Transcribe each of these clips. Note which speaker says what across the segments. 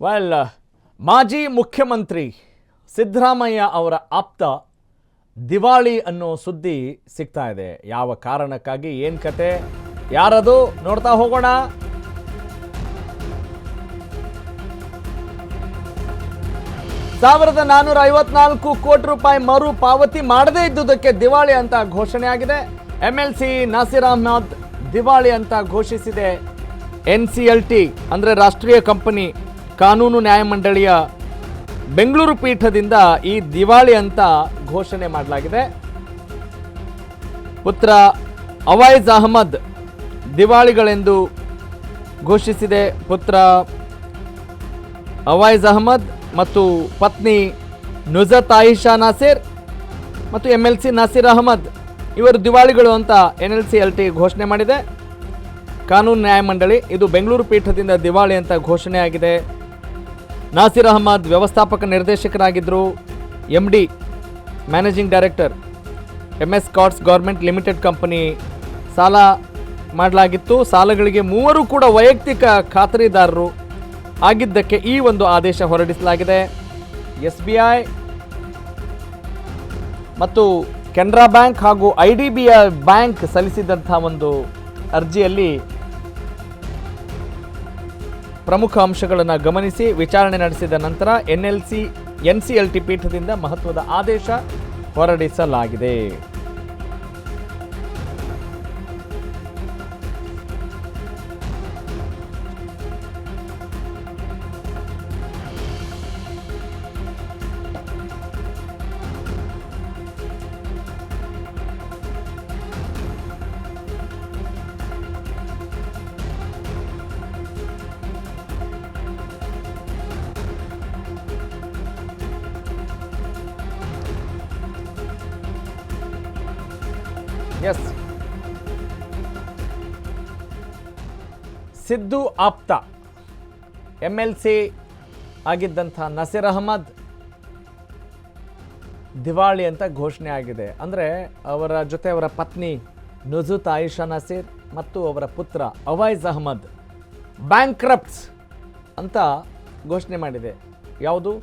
Speaker 1: Well, ಮಾಜಿ ಮುಖ್ಯಮಂತ್ರಿ ಸಿದ್ದರಾಮಯ್ಯ ಅವರ ಆಪ್ತ ದಿವಾಳಿ ಅನ್ನೋ ಸುದ್ದಿ ಸಿಗ್ತಾ ಇದೆ. ಯಾವ ಕಾರಣಕ್ಕಾಗಿ, ಏನು ಕತೆ, ಯಾರದು ನೋಡ್ತಾ ಹೋಗೋಣ. ₹1,454 ಕೋಟಿ ಮರು ಪಾವತಿ ಮಾಡದೇ ಇದ್ದುದಕ್ಕೆ ದಿವಾಳಿ ಅಂತ ಘೋಷಣೆ ಆಗಿದೆ. MLC ನಾಸಿರ್ ಅಹಮದ್ ದಿವಾಳಿ ಅಂತ ಘೋಷಿಸಿದೆ NCLT ಅಂದರೆ ರಾಷ್ಟ್ರೀಯ ಕಂಪನಿ ಕಾನೂನು ನ್ಯಾಯಮಂಡಳಿಯ ಬೆಂಗಳೂರು ಪೀಠದಿಂದ ಈ ದಿವಾಳಿ ಅಂತ ಘೋಷಣೆ ಮಾಡಲಾಗಿದೆ. ಪುತ್ರ ಅವೈಜ್ ಅಹಮದ್ ದಿವಾಳಿಗಳೆಂದು ಘೋಷಿಸಿದೆ. ಪುತ್ರ ಅವೈಜ್ ಅಹಮದ್ ಮತ್ತು ಪತ್ನಿ ನುಜತ್ ಆಯಿಷಾ ನಾಸಿರ್ ಮತ್ತು MLC ನಾಸಿರ್ ಅಹಮದ್ ಇವರು ದಿವಾಳಿಗಳು ಅಂತ NLCLT ಘೋಷಣೆ ಮಾಡಿದೆ. ಕಾನೂನು ನ್ಯಾಯಮಂಡಳಿ ಇದು ಬೆಂಗಳೂರು ಪೀಠದಿಂದ ದಿವಾಳಿ ಅಂತ ಘೋಷಣೆಯಾಗಿದೆ. ನಾಸಿರ್ ಅಹಮದ್ ವ್ಯವಸ್ಥಾಪಕ ನಿರ್ದೇಶಕರಾಗಿದ್ದರು. MD ಮ್ಯಾನೇಜಿಂಗ್ ಡೈರೆಕ್ಟರ್ MS ಕಾರ್ಟ್ಸ್ ಗೌರ್ಮೆಂಟ್ ಲಿಮಿಟೆಡ್ ಕಂಪನಿ ಸಾಲ ಮಾಡಲಾಗಿತ್ತು. ಸಾಲಗಳಿಗೆ ಮೂವರು ಕೂಡ ವೈಯಕ್ತಿಕ ಖಾತರಿದಾರರು ಆಗಿದ್ದಕ್ಕೆ ಈ ಒಂದು ಆದೇಶ ಹೊರಡಿಸಲಾಗಿದೆ. SBI ಮತ್ತು ಕೆನರಾ ಬ್ಯಾಂಕ್ ಹಾಗೂ IDBI ಬ್ಯಾಂಕ್ ಸಲ್ಲಿಸಿದಂಥ ಒಂದು ಅರ್ಜಿಯಲ್ಲಿ ಪ್ರಮುಖ ಅಂಶಗಳನ್ನು ಗಮನಿಸಿ ವಿಚಾರಣೆ ನಡೆಸಿದ ನಂತರ NCLT ಪೀಠದಿಂದ ಮಹತ್ವದ ಆದೇಶ ಹೊರಡಿಸಲಾಗಿದೆ. ಎಸ್, ಸಿದ್ದು ಆಪ್ತ MLC ಆಗಿದ್ದಂಥ ನಸೀರ್ ಅಹಮದ್ ದಿವಾಳಿ ಅಂತ ಘೋಷಣೆ ಆಗಿದೆ. ಅಂದರೆ ಅವರ ಜೊತೆ ಅವರ ಪತ್ನಿ ನುಜತ್ ಆಯಿಷಾ ನಾಸಿರ್ ಮತ್ತು ಅವರ ಪುತ್ರ ಅವೈಜ್ ಅಹಮದ್ ಬ್ಯಾಂಕ್ರಪ್ಟ್ಸ್ ಅಂತ ಘೋಷಣೆ ಮಾಡಿದೆ. ಯಾವುದು?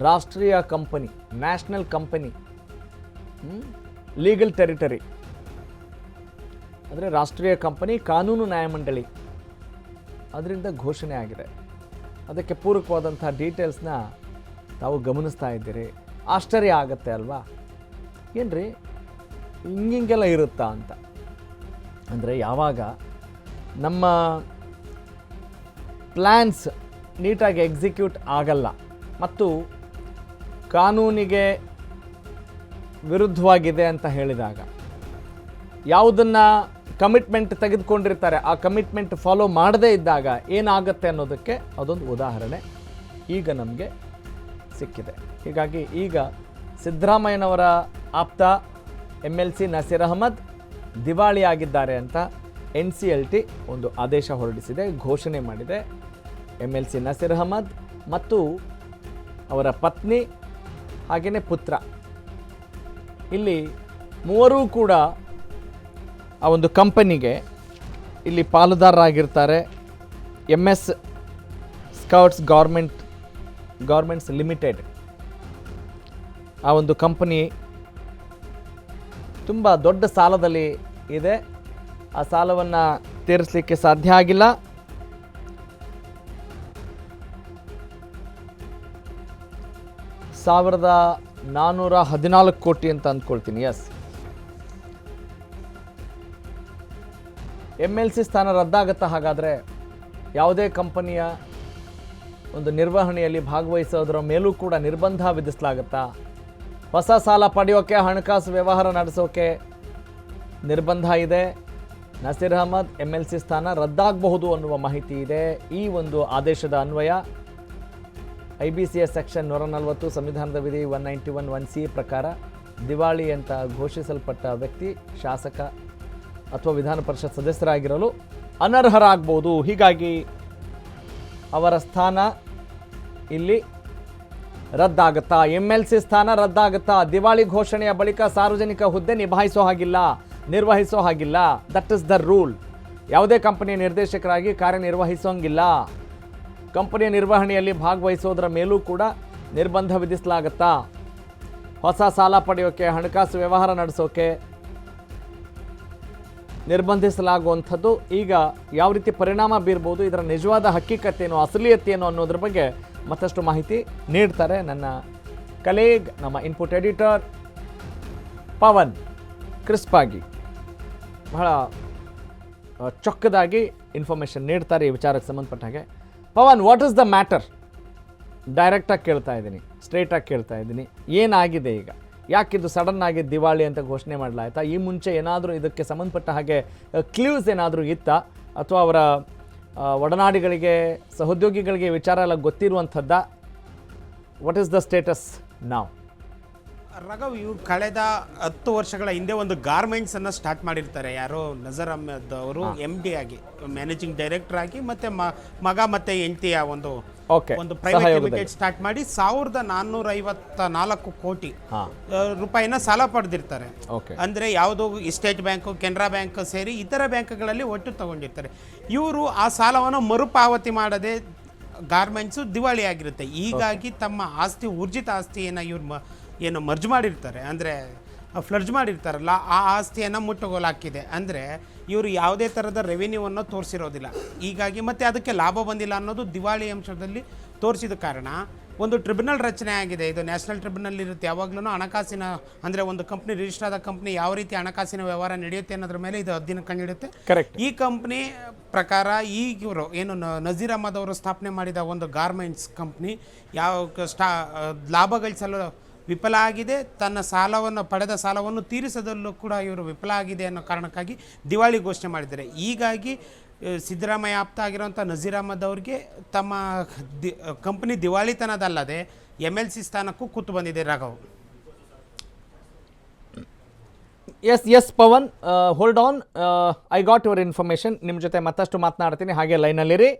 Speaker 1: ರಾಷ್ಟ್ರೀಯ company, national company, legal territory ಅಂದರೆ ರಾಷ್ಟ್ರೀಯ ಕಂಪನಿ ಕಾನೂನು ನ್ಯಾಯಮಂಡಳಿ ಅದರಿಂದ ಘೋಷಣೆ ಆಗಿದೆ. ಅದಕ್ಕೆ ಪೂರಕವಾದಂಥ ಡೀಟೇಲ್ಸ್ನ ತಾವು ಗಮನಿಸ್ತಾ ಇದ್ದೀರಿ. ಆಶ್ಚರ್ಯ ಆಗುತ್ತೆ ಅಲ್ವಾ? ಏನ್ರಿ ಹಿಂಗೆಲ್ಲ ಇರುತ್ತಾ ಅಂತ. ಅಂದರೆ ಯಾವಾಗ ನಮ್ಮ ಪ್ಲ್ಯಾನ್ಸ್ ನೀಟಾಗಿ ಎಕ್ಸಿಕ್ಯೂಟ್ ಆಗಲ್ಲ ಮತ್ತು ಕಾನೂನಿಗೆ ವಿರುದ್ಧವಾಗಿದೆ ಅಂತ ಹೇಳಿದಾಗ, ಯಾವುದನ್ನು ಕಮಿಟ್ಮೆಂಟ್ ತೆಗೆದುಕೊಂಡಿರ್ತಾರೆ ಆ ಕಮಿಟ್ಮೆಂಟ್ ಫಾಲೋ ಮಾಡದೇ ಇದ್ದಾಗ ಏನಾಗುತ್ತೆ ಅನ್ನೋದಕ್ಕೆ ಅದೊಂದು ಉದಾಹರಣೆ ಈಗ ನಮಗೆ ಸಿಕ್ಕಿದೆ. ಹೀಗಾಗಿ ಈಗ ಸಿದ್ದರಾಮಯ್ಯನವರ ಆಪ್ತ MLC ನಾಸಿರ್ ಅಹಮದ್ ದಿವಾಳಿಯಾಗಿದ್ದಾರೆ ಅಂತ NCLT ಒಂದು ಆದೇಶ ಹೊರಡಿಸಿದೆ, ಘೋಷಣೆ ಮಾಡಿದೆ. MLC ನಾಸಿರ್ ಅಹಮದ್ ಮತ್ತು ಅವರ ಪತ್ನಿ ಹಾಗೆಯೇ ಪುತ್ರ ಇಲ್ಲಿ ಮೂವರೂ ಕೂಡ ಆ ಒಂದು ಕಂಪನಿಗೆ ಇಲ್ಲಿ ಪಾಲುದಾರರಾಗಿರ್ತಾರೆ. MS ಸ್ಕೌಟ್ಸ್ ಗೌರ್ಮೆಂಟ್ಸ್ ಲಿಮಿಟೆಡ್ ಆ ಒಂದು ಕಂಪನಿ ತುಂಬ ದೊಡ್ಡ ಸಾಲದಲ್ಲಿ ಇದೆ. ಆ ಸಾಲವನ್ನು ತೀರಿಸಲಿಕ್ಕೆ ಸಾಧ್ಯ ಆಗಿಲ್ಲ. $1,414 ಕೋಟಿ ಅಂತ ಅಂದ್ಕೊಳ್ತೀನಿ. ಎಸ್, MLC ಸ್ಥಾನ ರದ್ದಾಗುತ್ತಾ? ಹಾಗಾದರೆ ಯಾವುದೇ ಕಂಪನಿಯ ಒಂದು ನಿರ್ವಹಣೆಯಲ್ಲಿ ಭಾಗವಹಿಸೋದರ ಮೇಲೂ ಕೂಡ ನಿರ್ಬಂಧ ವಿಧಿಸಲಾಗುತ್ತಾ? ಹೊಸ ಸಾಲ ಪಡೆಯೋಕ್ಕೆ, ಹಣಕಾಸು ವ್ಯವಹಾರ ನಡೆಸೋಕೆ ನಿರ್ಬಂಧ ಇದೆ. ನಸೀರ್ ಅಹಮದ್ MLC ಸ್ಥಾನ ರದ್ದಾಗಬಹುದು ಅನ್ನುವ ಮಾಹಿತಿ ಇದೆ. ಈ ಒಂದು ಆದೇಶದ ಅನ್ವಯ IBCS ಸೆಕ್ಷನ್ 140 ಸಂವಿಧಾನದ ವಿಧಿ 191 1C ಪ್ರಕಾರ ದಿವಾಳಿ ಅಂತ ಘೋಷಿಸಲ್ಪಟ್ಟ ವ್ಯಕ್ತಿ ಶಾಸಕ ಅಥವಾ ವಿಧಾನ ಪರಿಷತ್ ಸದಸ್ಯರಾಗಿರಲು ಅನರ್ಹರಾಗಬಹುದು. ಹೀಗಾಗಿ ಅವರ ಸ್ಥಾನ ಇಲ್ಲಿ ರದ್ದಾಗುತ್ತಾ? MLC ಸ್ಥಾನ ರದ್ದಾಗುತ್ತಾ? ದಿವಾಳಿ ಘೋಷಣೆಯ ಬಳಿಕ ಸಾರ್ವಜನಿಕ ಹುದ್ದೆ ನಿರ್ವಹಿಸೋ ಹಾಗಿಲ್ಲ. That is the rule. ಯಾವುದೇ ಕಂಪನಿಯ ನಿರ್ದೇಶಕರಾಗಿ ಕಾರ್ಯನಿರ್ವಹಿಸೋಂಗಿಲ್ಲ. ಕಂಪನಿಯ ನಿರ್ವಹಣೆಯಲ್ಲಿ ಭಾಗವಹಿಸೋದರ ಮೇಲೂ ಕೂಡ ನಿರ್ಬಂಧ ವಿಧಿಸಲಾಗುತ್ತಾ? ಹೊಸ ಸಾಲ ಪಡೆಯೋಕ್ಕೆ, ಹಣಕಾಸು ವ್ಯವಹಾರ ನಡೆಸೋಕೆ ನಿರ್ಬಂಧಿಸಲಾಗುವಂಥದ್ದು ಈಗ ಯಾವ ರೀತಿ ಪರಿಣಾಮ ಬೀರ್ಬೋದು, ಇದರ ನಿಜವಾದ ಹಕ್ಕಿಕತ್ತೇನು, ಅಸಲಿಯತ್ತೇನು ಅನ್ನೋದ್ರ ಬಗ್ಗೆ ಮತ್ತಷ್ಟು ಮಾಹಿತಿ ನೀಡ್ತಾರೆ ನನ್ನ ಕಲೀಗ್, ನಮ್ಮ ಇನ್ಪುಟ್ ಎಡಿಟರ್ ಪವನ್. ಕ್ರಿಸ್ಪಾಗಿ ಬಹಳ ಚೊಕ್ಕದಾಗಿ ಇನ್ಫಾರ್ಮೇಷನ್ ನೀಡ್ತಾರೆ ಈ ವಿಚಾರಕ್ಕೆ ಸಂಬಂಧಪಟ್ಟ ಹಾಗೆ. Pavan, what is the matter? ಡೈರೆಕ್ಟಾಗಿ ಕೇಳ್ತಾ ಇದ್ದೀನಿ, ಸ್ಟ್ರೇಟಾಗಿ ಕೇಳ್ತಾ ಇದ್ದೀನಿ, ಏನಾಗಿದೆ ಈಗ? ಯಾಕಿದು ಸಡನ್ ಆಗಿ ದಿವಾಳಿ ಅಂತ ಘೋಷಣೆ ಮಾಡಲಾಯ್ತಾ? ಈ ಮುಂಚೆ ಏನಾದರೂ ಇದಕ್ಕೆ ಸಂಬಂಧಪಟ್ಟ ಹಾಗೆ ಕ್ಲೂಸ್ ಏನಾದರೂ ಇತ್ತಾ, ಅಥವಾ ಅವರ ಒಡನಾಡಿಗಳಿಗೆ, ಸಹೋದ್ಯೋಗಿಗಳಿಗೆ ವಿಚಾರ ಎಲ್ಲ ಗೊತ್ತಿರುವಂಥದ್ದ? ವಾಟ್ ಈಸ್ ದ ಸ್ಟೇಟಸ್ ನಾವ್?
Speaker 2: ರಾಘವ್, ಇವ್ರು ಕಳೆದ 10 ವರ್ಷಗಳ ಹಿಂದೆ ಒಂದು ಗಾರ್ಮೆಂಟ್ಸ್ ಅನ್ನ ಸ್ಟಾರ್ಟ್ ಮಾಡಿರ್ತಾರೆ. ಯಾರೋ ನಜರ್ ಅಹ್ಮದ್ ಅವರು MD ಆಗಿ, ಮ್ಯಾನೇಜಿಂಗ್ ಡೈರೆಕ್ಟರ್ ಆಗಿ, ಮತ್ತೆ ಮಗ ಮತ್ತೆ ಹೆಂಡತಿಯ ಒಂದು ಪ್ರೈವೇಟ್ ಲಿಮಿಟೆಡ್ ಸ್ಟಾರ್ಟ್ ಮಾಡಿ 1454 ಕೋಟಿ ರೂಪಾಯಿನ ಸಾಲ ಪಡೆದಿರ್ತಾರೆ. ಅಂದ್ರೆ ಯಾವುದು ಸ್ಟೇಟ್ ಬ್ಯಾಂಕ್, ಕೆನರಾ ಬ್ಯಾಂಕ್ ಸೇರಿ ಇತರ ಬ್ಯಾಂಕ್ಗಳಲ್ಲಿ ಒಟ್ಟು ತಗೊಂಡಿರ್ತಾರೆ. ಇವರು ಆ ಸಾಲವನ್ನು ಮರುಪಾವತಿ ಮಾಡದೆ ಗಾರ್ಮೆಂಟ್ಸು ದಿವಾಳಿ ಆಗಿರುತ್ತೆ. ಹೀಗಾಗಿ ತಮ್ಮ ಆಸ್ತಿ, ಊರ್ಜಿತ ಆಸ್ತಿಯನ್ನು ಇವ್ರು ಏನು ಮರ್ಜ್ ಮಾಡಿರ್ತಾರೆ, ಅಂದರೆ ಫ್ಲಡ್ಜ್ ಮಾಡಿರ್ತಾರಲ್ಲ, ಆ ಆಸ್ತಿಯನ್ನು ಮುಟ್ಟುಗೋಲಾಕಿದೆ. ಅಂದರೆ ಇವರು ಯಾವುದೇ ಥರದ ರೆವಿನ್ಯೂವನ್ನು ತೋರಿಸಿರೋದಿಲ್ಲ. ಹೀಗಾಗಿ ಮತ್ತೆ ಅದಕ್ಕೆ ಲಾಭ ಬಂದಿಲ್ಲ ಅನ್ನೋದು ದಿವಾಳಿ ಅಂಶದಲ್ಲಿ ತೋರಿಸಿದ ಕಾರಣ ಒಂದು ಟ್ರಿಬ್ಯುನಲ್ ರಚನೆ ಆಗಿದೆ. ಇದು ನ್ಯಾಷನಲ್ ಟ್ರಿಬ್ಯುನಲ್ ಇರುತ್ತೆ. ಯಾವಾಗಲೂ ಹಣಕಾಸಿನ, ಅಂದರೆ ಒಂದು ಕಂಪ್ನಿ, ರಿಜಿಸ್ಟರ್ ಆದ ಕಂಪ್ನಿ ಯಾವ ರೀತಿ ಹಣಕಾಸಿನ ವ್ಯವಹಾರ ನಡೆಯುತ್ತೆ ಅನ್ನೋದ್ರ ಮೇಲೆ ಇದು ಅಧ್ಯಯನ ಕಂಡಿಡುತ್ತೆ. ಈ ಕಂಪ್ನಿ ಪ್ರಕಾರ ಇವರು ಏನು ನಜೀರ್ ಅಹ್ಮದ್ ಅವರು ಸ್ಥಾಪನೆ ಮಾಡಿದ ಒಂದು ಗಾರ್ಮೆಂಟ್ಸ್ ಕಂಪ್ನಿ ಲಾಭ ಗಳಿಸಲು ವಿಫಲ ಆಗಿದೆ. ತನ್ನ ಸಾಲವನ್ನು, ಪಡೆದ ಸಾಲವನ್ನು ತೀರಿಸದಲ್ಲೂ ಕೂಡ ಇವರು ವಿಫಲ ಆಗಿದೆ ಅನ್ನೋ ಕಾರಣಕ್ಕಾಗಿ ದಿವಾಳಿ ಘೋಷಣೆ ಮಾಡಿದ್ದಾರೆ. ಹೀಗಾಗಿ ಸಿದ್ದರಾಮಯ್ಯ ಆಪ್ತ ಆಗಿರುವಂಥ ನಜೀರ್ ಅಹ್ಮದ್ ಅವ್ರಿಗೆ ತಮ್ಮ ಕಂಪನಿ ದಿವಾಳಿತನದಲ್ಲದೆ MLC ಸ್ಥಾನಕ್ಕೂ ಕೂತು ಬಂದಿದೆ. Raghav,
Speaker 1: yes Pavan, hold on, I got your information. ನಿಮ್ಮ ಜೊತೆ ಮತ್ತಷ್ಟು ಮಾತನಾಡ್ತೀನಿ, ಹಾಗೆ ಲೈನಲ್ಲಿರಿ.